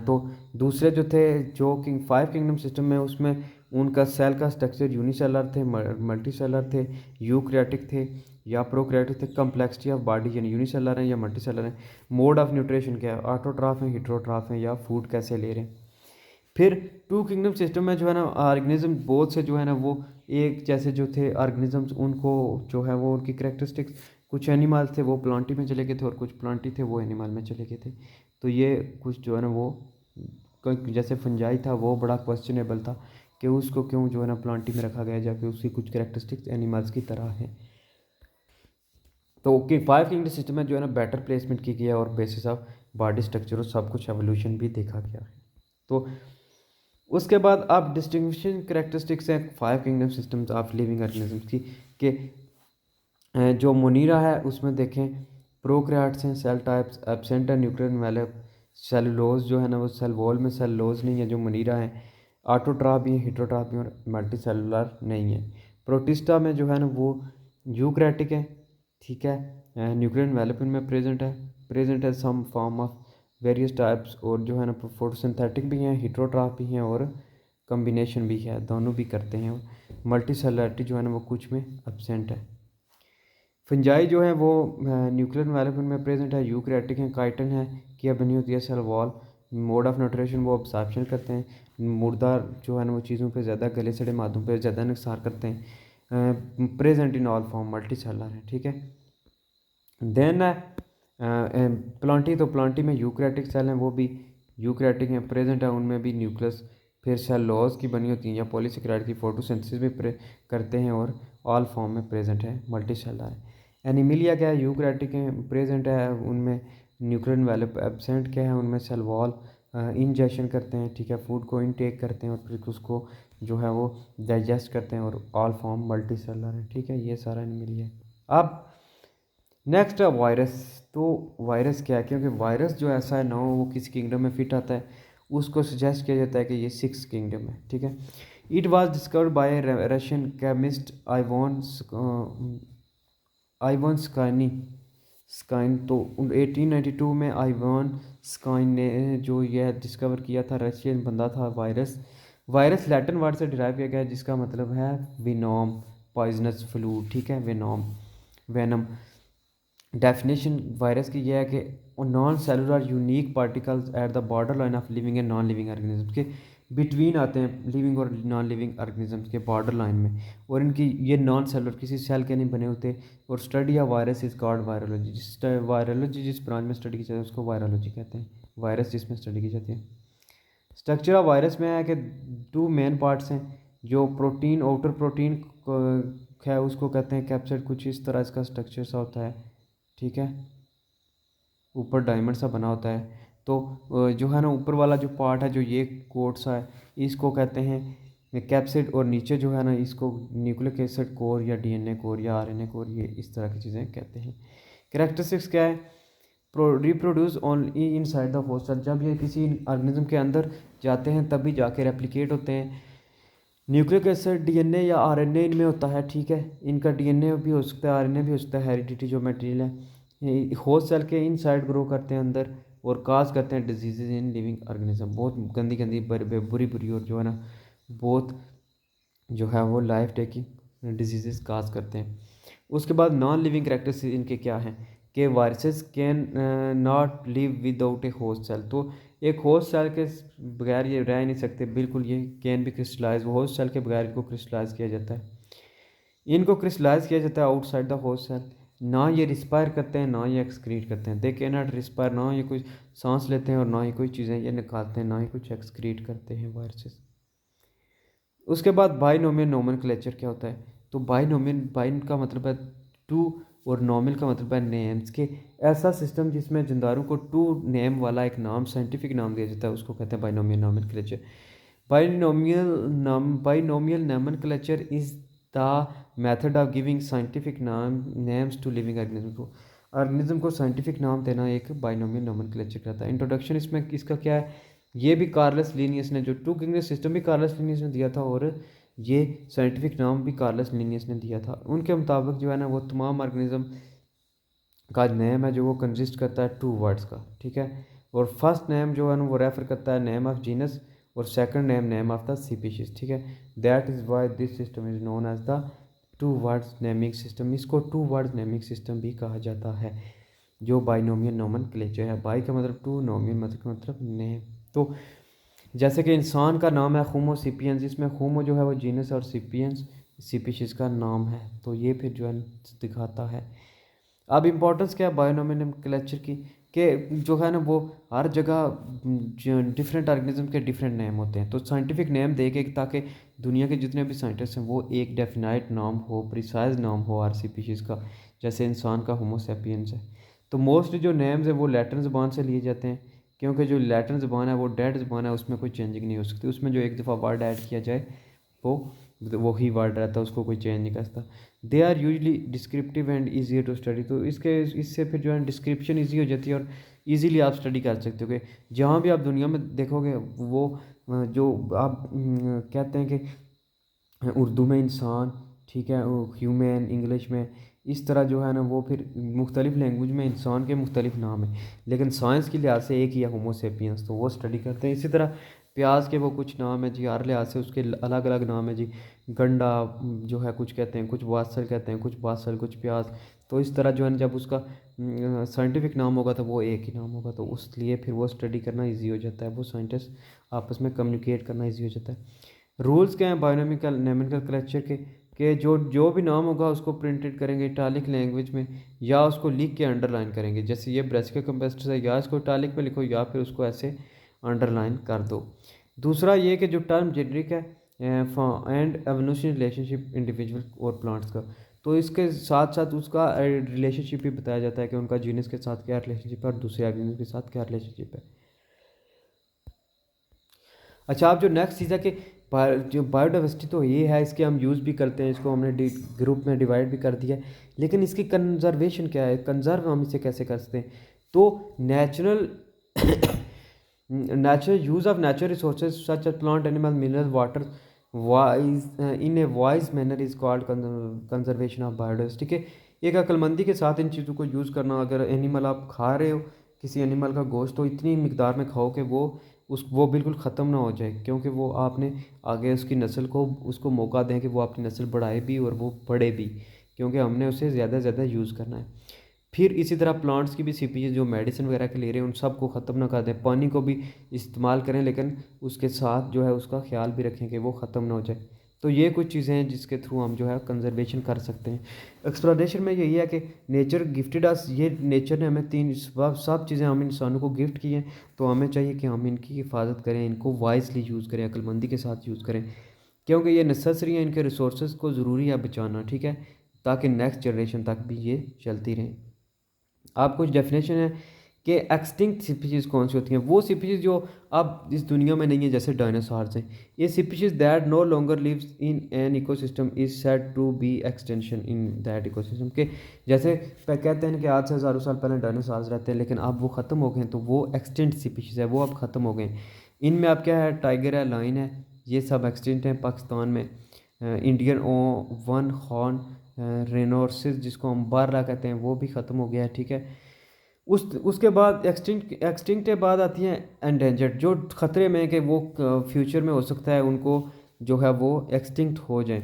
तो दूसरे जो थे जो 5 किंगडम सिस्टम में उसमें उनका सेल का स्ट्रक्चर यूनिसेलर थे, मल्टी सेलर थे, यूकैरियोटिक थे या प्रोकैरियोटिक थे। कम्प्लेक्सिटी ऑफ बॉडी यानी यूनिसेलर हैं या मल्टी सेलर हैं। मोड ऑफ न्यूट्रिशन क्या है, ऑटोट्रॉफ हैं, हेटेरोट्रॉफ हैं या फूड कैसे ले रहे हैं। फिर 2 किंगडम सिस्टम में जो है ना ऑर्गेनिज्म बहुत से जो है ना वो एक जैसे जो थे ऑर्गेनिजम्स उनको जो है वो उनकी करेक्टरिस्टिक्स, कुछ एनिमल थे वो प्लांटी में चले गए थे और कुछ प्लांटी थे वो एनिमल में चले गए थे। तो ये कुछ जो है ना वो जैसे फंजाई था वो बड़ा क्वेश्चनेबल था कि उसको क्यों जो है ना प्लांटी में रखा गया जबकि उसकी कुछ करेक्टरिस्टिक्स एनिमल्स की तरह हैं। तो 5 किंगडम सिस्टम में जो है ना बेटर प्लेसमेंट की गई है और बेसिस ऑफ बॉडी स्ट्रक्चर और सब कुछ एवोल्यूशन भी देखा गया है। तो उसके बाद आप डिस्टिंग्विशिंग करेक्टरिस्टिक्स हैं 5 kingdom systems of living organisms की कि जो मोनीरा है उसमें देखें प्रोकैरियोट्स हैं, सेल टाइप्स एब्सेंट है, न्यूक्लियर एनवेलप, सेलुलोज जो है ना वो सेल वॉल में सेलुलोज नहीं है। जो मोनीरा है ऑटोट्रॉफ भी है, हेटेरोट्रॉफ भी और मल्टी सेलुलर नहीं है। प्रोटिस्टा में जो है ना वो यूकैरियोटिक है, ठीक है, न्यूक्लियर एनवेलप में प्रेजेंट है some form of various types और जो है ना फोटोसिंथेटिक भी हैं, हेटेरोट्रॉफ भी हैं और कम्बिनेशन भी है, दोनों भी करते हैं। मल्टी सेलुलरिटी जो है ना वो कुछ में एब्सेंट है। फंजाई जो है वो न्यूक्लियर एनवायरनमेंट में प्रेजेंट है, यूकैरियोटिक है, काइटिन है, क्या बनी होती है cell wall. Mode of nutrition वो अब्सॉर्प्शन करते हैं, मुर्दा जो है ना वो चीज़ों पे ज़्यादा गले सड़े मादों पे ज़्यादा नुकसान करते हैं। Present in all form multi cellular है, ठीक है। देन है प्लांटी, तो प्लांटी में यूकैरियोटिक सेल हैं वो भी यूकैरियोटिक हैं, प्रेजेंट है उनमें भी न्यूक्लियस। फिर सेलुलोज की बनी होती हैं या पॉलीसेकेराइड की फोटोसिंथेसिस भी करते हैं और ऑल फॉर्म में प्रेजेंट है, मल्टी सेलर है। एनीमिलिया क्या है, यूकैरियोटिक हैं, प्रेजेंट है उनमें न्यूक्लियर एनवेलप, एब्सेंट क्या है उनमें सेल वॉल, इंजेक्शन करते हैं, ठीक है, फूड को इनटेक करते हैं और फिर उसको जो है वो डाइजेस्ट करते हैं और ऑल फॉर्म मल्टी सेलर है, ठीक है। ये सारा एनीमिलिया। अब नेक्स्ट है वायरस। तो वायरस क्या है, क्योंकि वायरस जो ऐसा है ना वो किस किंगडम में फिट आता है उसको सजेस्ट किया जाता है कि ये 6 किंगडम है, ठीक है। It was discovered by Russian chemist Ivan स्काइन। तो 1892 में आइवान स्काइन ने जो यह डिस्कवर किया था, रशियन बंदा था। वायरस लैटिन वर्ड से डिराइव किया गया है जिसका मतलब है विनोम, पॉइजनस फ्लू, ठीक है, वेनम। डेफिनेशन वायरस की यह है कि non cellular unique particles at the border line of living and non living organism के बिटवीन आते हैं, लिविंग और नॉन लिविंग ऑर्गेनिज्म के बॉर्डर लाइन में, और इनकी ये नॉन सेलुलर किसी सेल के नहीं बने होते। और study of virus is called virology. जिस ब्रांच में स्टडी की जाती है उसको वायरोलॉजी कहते हैं, वायरस जिसमें स्टडी की जाती है। स्ट्रक्चर ऑफ वायरस में है कि 2 मेन पार्ट्स हैं। जो प्रोटीन, आउटर प्रोटीन है उसको कहते हैं कैप्सिड, कुछ इस तरह इसका स्ट्रक्चर सा होता है, ठीक है, ऊपर डायमंड सा बना होता है। तो जो है ना ऊपर वाला जो पार्ट है जो ये कोट सा है इसको कहते हैं कैप्सिड, और नीचे जो है ना इसको न्यूक्लिक एसिड कोर या डीएनए कोर या आरएनए कोर, ये इस तरह की चीज़ें कहते हैं। कैरेक्टरिस्टिक्स क्या है, reproduce only inside the host cell. जब ये किसी ऑर्गेनिज्म के अंदर जाते हैं तभी जाके रेप्लिकेट होते हैं। न्यूक्लिक एसिड डीएनए या आरएनए इनमें होता है, ठीक है, इनका डीएनए भी हो सकता है, आरएनए भी हो सकता है, हेरिडिटी जो मटेरियल है। होस्ट सेल के इन साइड ग्रो करते हैं अंदर और काज करते हैं डिजीज़ इन लिविंग ऑर्गेनिज्म, बहुत गंदी गंदी बुरी बुरी और जो है ना बहुत जो है वो लाइफ टेकिंग डिजीज़ काज करते हैं। उसके बाद नॉन लिविंग करेक्टर्स इनके क्या हैं कि viruses can not live without a host cell. तो एक होस्ट सेल के बगैर ये रह नहीं सकते बिल्कुल, ये कैन भी क्रिस्टलाइज, होस्ट सेल के बगैर इनको क्रिस्टलाइज किया जाता है। इनको क्रिस्टलाइज किया जाता है आउटसाइड द होस्ट सेल। ना ये रिस्पायर करते हैं ना ये एक्सक्रीट करते हैं, दे कैन नॉट रिस्पायर, ना ये कोई सांस लेते हैं और ना ही कोई चीज़ें ये निकालते हैं, ना ही कुछ एक्सक्रीट करते हैं वायरसेस। उसके बाद बाइनोमियल नोमेनक्लेचर क्या होता है, तो बाइनोमियल, बाइन का मतलब है 2 और नोमियल का मतलब है नेम्स के। ऐसा सिस्टम जिसमें जिंदारों को 2 नेम वाला एक नाम, साइंटिफिक नाम दिया जाता है उसको कहते हैं binomial nomenclature. Binomial nomenclature is the method of giving scientific नाम नेम्स टू लिविंग ऑर्गेनिज्म। को ऑर्गेनिज्म को साइंटिफिक नाम देना एक बाइनोमियल नोमेनक्लेचर कहता है। इंट्रोडक्शन इसमें इसका क्या है ये भी कार्लस लिनियस ने, जो टू किंगडम सिस्टम भी कार्लस लिनियस ने दिया था और ये साइंटिफिक नाम भी कार्लस लिनियस ने दिया था। उनके मुताबिक जो है ना वो तमाम ऑर्गेनिज्म का नेम है जो वो कंसिस्ट करता है 2 वर्ड्स का, ठीक है। और फर्स्ट नेम जो है ना वो रेफर करता है नेम ऑफ जीनस और second name of the species, ठीक है। That is why this system is known as the 2 words naming system. इसको 2 वर्ड्स नेमिंग सिस्टम भी कहा जाता है, जो बाइनोमियल नोमेनक्लेचर है। बाई का मतलब 2, नोमियल मतलब नेम। तो जैसे कि इंसान का नाम है होमो सेपियंस, इसमें होमो जो है वो जीनस और सेपियंस स्पीशीज़ का नाम है, तो ये फिर जो है दिखाता है। अब इम्पोर्टेंस क्या है बायोनोमेनक्लेचर की, कि जो है ना वो हर जगह डिफरेंट ऑर्गेनिज्म के डिफरेंट नेम होते हैं, तो साइंटिफिक नेम दे के ताकि दुनिया के जितने भी साइंटिस्ट हैं वो एक डेफिनाइट नाम हो, प्रिसाइज नाम हो हर स्पीशीज़ का। जैसे इंसान का होमो सेपियंस है, तो मोस्टली जो नेम्स है वो लैटिन ज़बान से लिए जाते हैं, क्योंकि जो लैटिन ज़बान है वो डेड ज़बान है, उसमें कोई चेंजिंग नहीं हो सकती। उसमें जो एक दफ़ा वर्ड ऐड किया जाए वो वही वर्ड रहता है, उसको कोई चेंज नहीं कर सकता। They are usually descriptive and easier to study, तो इससे फिर जो है डिस्क्रिप्शन ईजी हो जाती है और ईजीली आप स्टडी कर सकते हो। कि जहाँ भी आप दुनिया में देखोगे वो जो आप कहते हैं कि उर्दू में इंसान, ठीक है, ह्यूमन इंग्लिश में, इस तरह जो है ना वो फिर मुख्तलिफ लैंग्वेज में इंसान के मुख्तलिफ नाम है, लेकिन साइंस के लिहाज से एक ही है होमो सेपियंस, तो वो स्टडी करते हैं। इसी तरह प्याज के वो कुछ नाम है जी, हर लिहाज से उसके अलग अलग नाम है जी। गंडा जो है कुछ कहते हैं, कुछ बासल कहते हैं, कुछ बासल, कुछ प्याज। तो इस तरह जो है ना जब उसका साइंटिफिक नाम होगा तो वो एक ही नाम होगा, तो उसलिए फिर वो स्टडी करना ईजी हो जाता है, वो साइंटिस्ट आपस में कम्युनिकेट करना ईजी हो जाता है। रूल्स क्या हैं बायोनॉमिकल नोमेनक्लेचर के जो जो भी नाम होगा उसको प्रिंटेड करेंगे इटालिक लैंग्वेज में, या उसको लिख के अंडरलाइन करेंगे। जैसे ये ब्रेसिका कंपेस्टस है, या इसको इटालिक में लिखो या फिर उसको ऐसे अंडरलाइन कर दो। दूसरा ये कि जो टर्म जेनरिक है एंड एवोल्यूशन रिलेशनशिप इंडिविजुअल और प्लांट्स का, तो इसके साथ साथ उसका रिलेशनशिप भी बताया जाता है कि उनका जीनस के साथ क्या रिलेशनशिप है और दूसरे ऑर्गेनिज्म के साथ क्या रिलेशनशिप है। अच्छा, आप जो नेक्स्ट चीज़ है कि जो बायोडाइवर्सिटी, तो ये है, इसके हम यूज़ भी करते हैं, इसको हमने ग्रुप में डिवाइड भी कर दिया है, लेकिन इसकी कंजर्वेशन क्या है, कंजर्व हम इसे कैसे कर सकते हैं। तो natural natural use of natural resources such as plant, animal, mineral, water wise in a wise manner is called conservation of biodiversity. के एक अक्लमंदी के साथ इन चीज़ों को यूज़ करना। अगर एनिमल आप खा रहे हो, किसी एनिमल का गोश्त, तो इतनी मिकदार में खाओ कि वो बिल्कुल ख़त्म ना हो जाए, क्योंकि वो आपने आगे उसकी नस्ल को उसको मौका दें कि वो अपनी नस्ल बढ़ाए भी और वो बढ़े भी, क्योंकि हमने उसे ज़्यादा से ज़्यादा यूज़ करना है। फिर इसी तरह प्लांट्स की भी सीपीएस जो मेडिसिन वगैरह के ले रहे हैं उन सब को ख़त्म ना कर दें। पानी को भी इस्तेमाल करें, लेकिन उसके साथ जो है उसका ख्याल भी रखें कि वो ख़त्म ना हो जाए। तो ये कुछ चीज़ें हैं जिसके थ्रू हम जो है कंजर्वेशन कर सकते हैं। एक्सप्लोरेशन में यही है कि नेचर गिफ्टेड अस, ये नेचर ने हमें तीन सब चीज़ें हम इंसानों को गिफ्ट की हैं, तो हमें चाहिए कि हम इनकी हिफाजत करें, इनको वाइजली यूज़ करें, अक्लमंदी के साथ यूज़ करें, क्योंकि ये नेसेसरी है, इनके रिसोर्स को ज़रूरी है बचाना, ठीक है, ताकि नेक्स्ट जनरेशन तक भी ये चलती रहें। आप कुछ डेफिनेशन है कि एक्सटिंक्ट स्पीशीज़ कौन सी होती हैं। वो स्पीशीज़ जो अब इस दुनिया में नहीं है, जैसे डायनासोर्स हैं। ये species that no longer lives in an ecosystem is said to be extension in that ecosystem. के जैसे कहते हैं कि आज से हज़ारों साल पहले डायनासोर्स रहते हैं, लेकिन अब वो ख़त्म हो गए, तो वो एक्सटेंट स्पीशीज़ है, वो अब ख़त्म हो गए। इनमें अब क्या है, टाइगर है, लाइन है, ये सब एक्सटेंट हैं। पाकिस्तान में इंडियन वन हॉर्न रेनोसिस, जिसको हम बारला कहते हैं, वो भी ख़त्म हो गया है, ठीक है। उसके बाद एक्सटिंक्ट के बाद आती हैं एंडेंजर्ड, जो ख़तरे में है कि वो फ्यूचर में हो सकता है उनको जो है वो एक्सटिंक्ट हो जाए।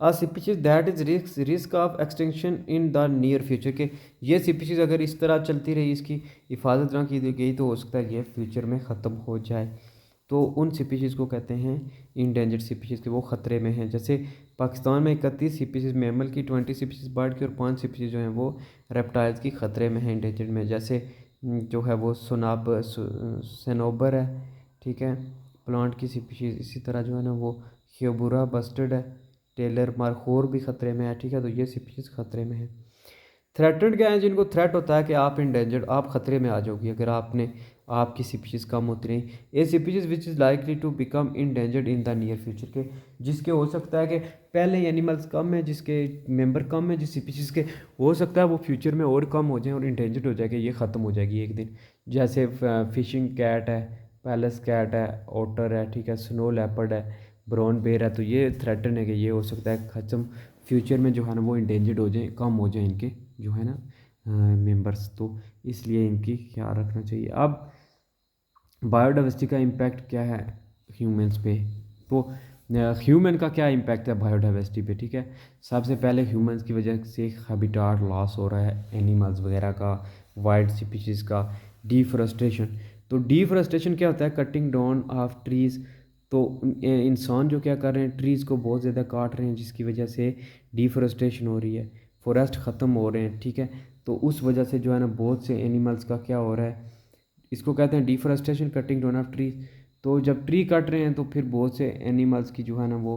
A species that is risk of extinction in the near future, के ये स्पीशीज़ अगर इस तरह चलती रही, इसकी हिफाजत ना की गई, तो हो सकता है ये फ्यूचर में ख़त्म हो जाए। तो उन स्पीशीज़ को कहते हैं इंडेंजर्ड स्पीशीज़ के, वो ख़तरे में हैं। जैसे पाकिस्तान में 31 स्पीशीज़ मैमल की, 20 स्पीशीज़ बर्ड की और 5 स्पीशीज़ जो हैं वो रेप्टाइल्स की ख़तरे में हैं, इंडेंजर्ड में। जैसे जो है वो सनोबर है, ठीक है, प्लांट की स्पीशीज़। इसी तरह जो है ना वो ह्यूबुरा बस्टर्ड है, टेलर मार्खोर भी ख़तरे में है, ठीक है, तो ये स्पीशीज़ ख़तरे में है। थ्रेटेड क्या है, जिनको थ्रेट होता है कि आप इंडेंजर्ड, आप ख़तरे में आ जाओगी अगर आपने आपकी स्पीशीज़ कम होती रही। A species which is likely to become endangered in the near future, के जिसके हो सकता है कि पहले एनिमल्स कम है, जिसके मेंबर कम है, जिस स्पीशीज़ के, हो सकता है वो फ्यूचर में और कम हो जाए और इंडेंजर्ड हो जाए कि ये ख़त्म हो जाएगी एक दिन। जैसे फिशिंग कैट है, पैलेस कैट है, ओटर है, ठीक है, स्नो लेपर्ड है, ब्राउन बेयर है। तो ये थ्रेटन है कि ये हो सकता है ख़त्म फ्यूचर में जो है ना वो इंडेंजर्ड हो जाए, कम हो जाए इनके जो है ना मेंबर्स। तो इसलिए इनकी ख्याल रखना चाहिए। अब बायोडाइवर्सिटी का इम्पैक्ट क्या है ह्यूमंस पे। तो ह्यूमन का क्या इम्पैक्ट है बायोडाइवर्सिटी पे, ठीक है। सबसे पहले ह्यूमंस की वजह से हैबिटाट लॉस हो रहा है एनिमल्स वगैरह का, वाइल्ड स्पीशीज़ का, डिफॉरेस्टेशन। तो डिफॉरेस्टेशन क्या होता है, कटिंग डाउन ऑफ ट्रीज़। तो इंसान जो क्या कर रहे हैं, ट्रीज़ को बहुत ज़्यादा काट रहे हैं, जिसकी वजह से डिफॉरेस्टेशन हो रही है, फॉरेस्ट ख़त्म हो रहे हैं, ठीक है। तो उस वजह से जो है ना बहुत से एनिमल्स का क्या हो रहा है, इसको कहते हैं deforestation, cutting down of tree. तो जब ट्री कट रहे हैं तो फिर बहुत से एनिमल्स की जो है ना वो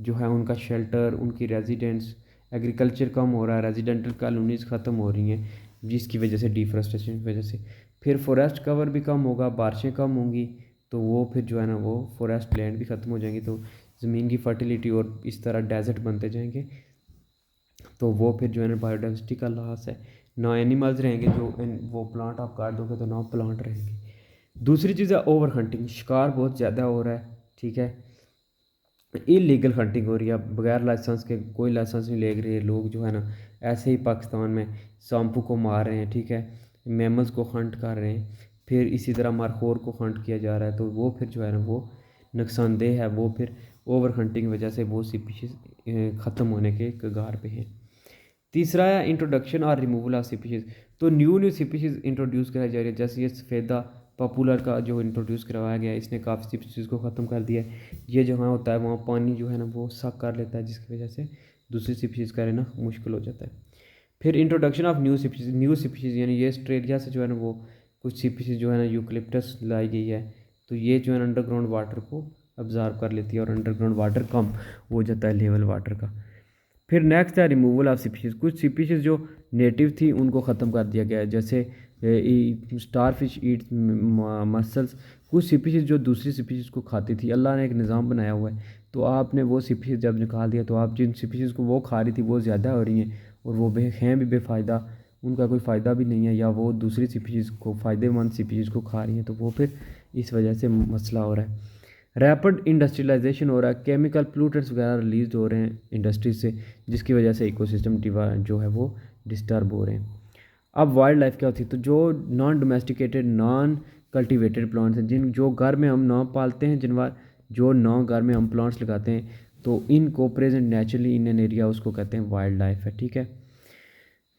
जो है उनका शेल्टर, उनकी रेजिडेंस, एग्रीकल्चर कम हो रहा है, रेजिडेंटल कॉलोनीज़ ख़त्म हो रही हैं, जिसकी वजह से डिफॉरेस्टेशन की वजह से फिर फॉरेस्ट कवर भी कम होगा, बारिशें कम होंगी, तो वो फिर जो है ना वो फॉरेस्ट लैंड भी ख़त्म हो जाएंगी, तो ज़मीन की फर्टिलिटी और इस तरह डेजर्ट बनते जाएंगे। तो वो फिर जो है ना बायोडाइवर्सिटी का लॉस है, ना एनिमल्स रहेंगे, जो वो प्लांट आप काट दोगे तो ना प्लांट रहेंगे। दूसरी चीज़ है ओवर हंटिंग, शिकार बहुत ज़्यादा हो रहा है, ठीक है। इलीगल हंटिंग हो रही है, बगैर लाइसेंस के, कोई लाइसेंस नहीं ले रहे लोग जो है ना ऐसे ही पाकिस्तान में सांपू को मार रहे हैं, ठीक है, मैमल्स को हंट कर रहे हैं, फिर इसी तरह मरखोर को हंट किया जा रहा है। तो वो फिर जो है ना वो नुकसानदेह है, वो फिर ओवर हंटिंग की वजह से वो स्पीशीज़ ख़त्म होने के कगार पे हैं। तीसरा है इंट्रोडक्शन और रिमूवल ऑफ स्पीशीज़। तो न्यू स्पीशीज़ इंट्रोड्यूस कराई जा रही है, जैसे ये सफ़ेदा पॉपुलर का जो इंट्रोड्यूस करवाया गया है, इसने काफ़ी स्पीशीज़ को ख़त्म कर दिया है। ये जहाँ होता है वहाँ पानी जो है ना वो सक कर लेता है, जिसकी वजह से दूसरी स्पीशीज़ का रहना मुश्किल हो जाता है। फिर इंट्रोडक्शन ऑफ न्यू स्पीशीज़ यानी ये ऑस्ट्रेलिया से जो है ना वो कुछ स्पीशीज़ जो है ना यूकलिप्टस लाई गई है। तो ये जो है ना अंडरग्राउंड वाटर को अब्ज़ॉर्ब कर लेती है और अंडरग्राउंड वाटर कम हो जाता है लेवल वाटर का। फिर नेक्स्ट है रिमूवल ऑफ स्पीशीज़। कुछ स्पीशीज़ जो नेटिव थी उनको ख़त्म कर दिया गया है, जैसे स्टार फिश ईट मसल्स। कुछ स्पीशीज़ जो दूसरी स्पीशीज़ को खाती थी, अल्लाह ने एक निज़ाम बनाया हुआ है। तो आपने वो स्पीशीज़ जब निकाल दिया तो आप जिन स्पीशीज़ को वो खा रही थी वो ज़्यादा हो रही हैं और वो हैं भी बेफ़ायदा, उनका कोई फ़ायदा भी नहीं है, या वो दूसरी स्पीशीज़ को फ़ायदेमंद स्पीशीज़ को खा रही हैं, तो वो फिर इस वजह से मसला हो रहा है। रैपिड इंडस्ट्रियलाइजेशन हो रहा है, केमिकल प्लूटेंट्स वगैरह रिलीज हो रहे हैं इंडस्ट्रीज से, जिसकी वजह से इकोसिस्टम जो है वो डिस्टर्ब हो रहे हैं। अब वाइल्ड लाइफ क्या होती है, तो जो non domesticated non cultivated plants हैं, जिन जो घर में हम ना पालते हैं जानवर, जो ना घर में हम प्लांट्स लगाते हैं, तो इनको present naturally in an area उसको कहते हैं वाइल्ड लाइफ है, ठीक है।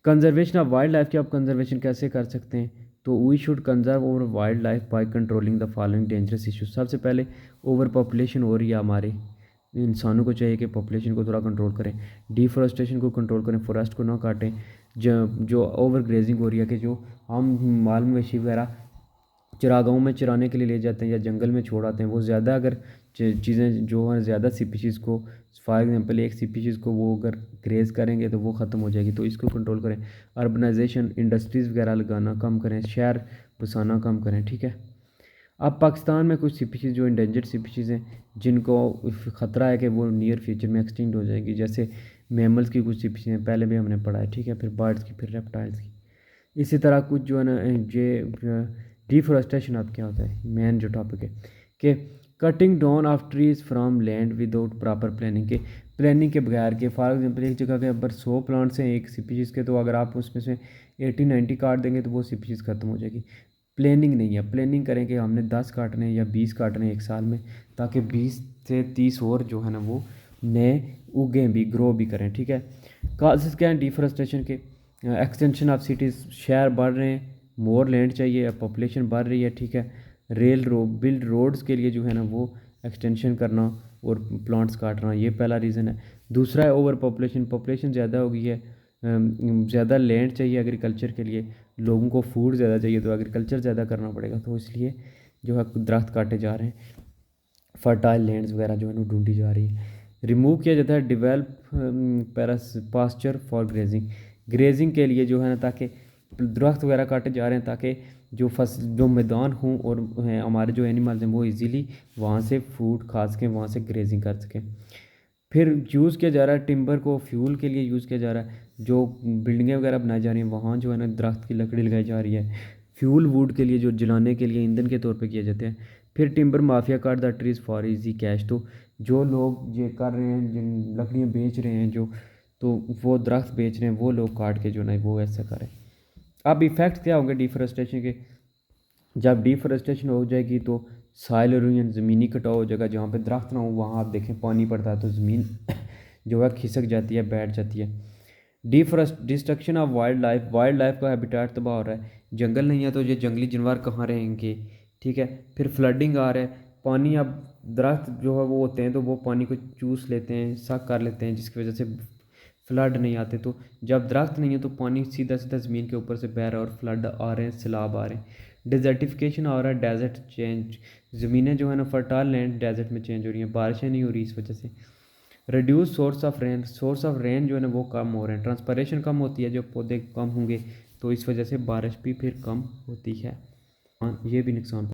कंजर्वेशन ऑफ वाइल्ड लाइफ की आप कंजर्वेशन कैसे कर सकते हैं, तो we should conserve over wildlife by controlling the following dangerous issues. सबसे पहले ओवर पॉपुलेशन हो रही है हमारे, इंसानों को चाहिए कि पॉपुलेशन को थोड़ा कंट्रोल करें, डिफॉरेस्टेशन को कंट्रोल करें, फॉरेस्ट को ना काटें। जो ओवर ग्रेजिंग हो रही है कि जो हम माल मवेशी वगैरह चरागाहों में चराने के लिए ले जाते हैं या जंगल में छोड़ आते हैं, वो ज़्यादा अगर चीज़ें जो हैं ज़्यादा स्पीशीज़ को, फॉर एग्जांपल एक स्पीशीज़ को वो अगर ग्रेज करेंगे तो वो ख़त्म हो जाएगी, तो इसको कंट्रोल करें। अर्बनाइजेशन, इंडस्ट्रीज़ वगैरह लगाना कम करें, शहर बसाना कम करें, ठीक है। अब पाकिस्तान में कुछ स्पीशीज़ जो इंडेंजर्ड स्पीशीज़ हैं, जिनको ख़तरा है कि वो नियर फ्यूचर में एक्सटिंक्ट हो जाएगी, जैसे मैमल्स की कुछ स्पीशीज़ हैं, पहले भी हमने पढ़ा है, ठीक है, फिर बर्ड्स की, फिर रेप्टाइल्स की। इसी तरह कुछ जो है ना ये डिफॉरेस्टेशन अब क्या होता है, मेन जो टॉपिक है कि cutting down of trees from land without proper planning के, प्लानिंग के बगैर के। फॉर एग्जांपल एक जगह के अगर 100 प्लांट्स हैं एक स्पीशीज़ के, तो अगर आप उसमें से 80-90 काट देंगे तो वो स्पीशीज़ ख़त्म हो जाएगी। प्लानिंग नहीं है, प्लानिंग करें कि हमने 10 काटने हैं या 20 काटने हैं एक साल में, ताकि 20 से 30 और जो है ना वो नए उगें भी, ग्रो भी करें, ठीक है। काजेज़ क्या हैं डिफॉरेस्टेशन के, एक्सटेंशन ऑफ सिटीज़, शहर बढ़ रहे हैं, मोर लैंड चाहिए, पॉपुलेशन बढ़ रही है, ठीक है। बिल्ड रोड्स के लिए जो है ना वो एक्सटेंशन करना और प्लांट्स काटना, ये पहला रीज़न है। दूसरा है ओवर पॉपुलेशन, पॉपुलेशन ज़्यादा हो गई है, ज़्यादा लैंड चाहिए एग्रीकल्चर के लिए, लोगों को फूड ज़्यादा चाहिए, तो एग्रीकल्चर ज़्यादा करना पड़ेगा, तो इसलिए जो है दरख्त काटे जा रहे हैं, फर्टाइल लैंड्स वगैरह जो है ना ढूंढी जा रही है। रिमूव किया जाता है develop pasture for grazing, grazing के लिए जो है ना, ताकि दरख्त वगैरह काटे जा रहे हैं ताकि जो मैदान हों और हमारे जो एनिमल्स हैं वो इजीली वहाँ से फूड खा सकें, वहाँ से ग्रेजिंग कर सकें। फिर यूज़ किया जा रहा है टिम्बर को फ्यूल के लिए यूज़ किया जा रहा है, जो बिल्डिंगें वगैरह बनाई जा रही हैं वहाँ जो है ना दरख्त की लकड़ी लगाई जा रही है। फ्यूल वुड के लिए जो जलाने के लिए ईंधन के तौर पे किए जाते हैं, फिर टिम्बर माफिया काट the trees for easy cash. तो जो लोग ये कर रहे हैं, जिन लकड़ियाँ बेच रहे हैं जो, तो वो दरख्त बेच रहे हैं, वो लोग काट के जो ना वो ऐसा करें। अब इफ़ेक्ट क्या होंगे डिफॉरेस्टेशन के? जब डिफॉरेस्टेशन हो जाएगी तो सॉइल इरोजन, ज़मीनी कटाव हो जाएगा। जहाँ पे दरख्त ना हो वहाँ आप देखें पानी पड़ता है तो ज़मीन जो है खिसक जाती है, बैठ जाती है। डिस्ट्रक्शन ऑफ वाइल्ड लाइफ का हैबिटेट तबाह हो रहा है। जंगल नहीं है तो ये जंगली जानवर कहाँ रहेंगे, ठीक है। फिर फ्लडिंग आ रहा है, पानी अब दरख्त जो है वो होते हैं तो वो पानी को चूस लेते हैं, सक कर लेते हैं, जिसकी वजह से फ्लड नहीं आते। तो जब दरख्त नहीं है तो पानी सीधा सीधा ज़मीन के ऊपर से बह रहा है और फ्लड आ रहे हैं, सैलाब आ रहे हैं। डेजर्टिफिकेशन आ रहा है, डेजर्ट चेंज, ज़मीनें जो है ना फर्टाइल लैंड डेजर्ट में चेंज हो रही हैं, बारिशें नहीं हो रही इस वजह से। रिड्यूस सोर्स ऑफ रेन जो है ना वो कम हो रहे हैं, ट्रांसपरेशन कम होती है, जब पौधे कम होंगे तो इस वजह से बारिश भी फिर कम होती है। हाँ, ये भी नुकसान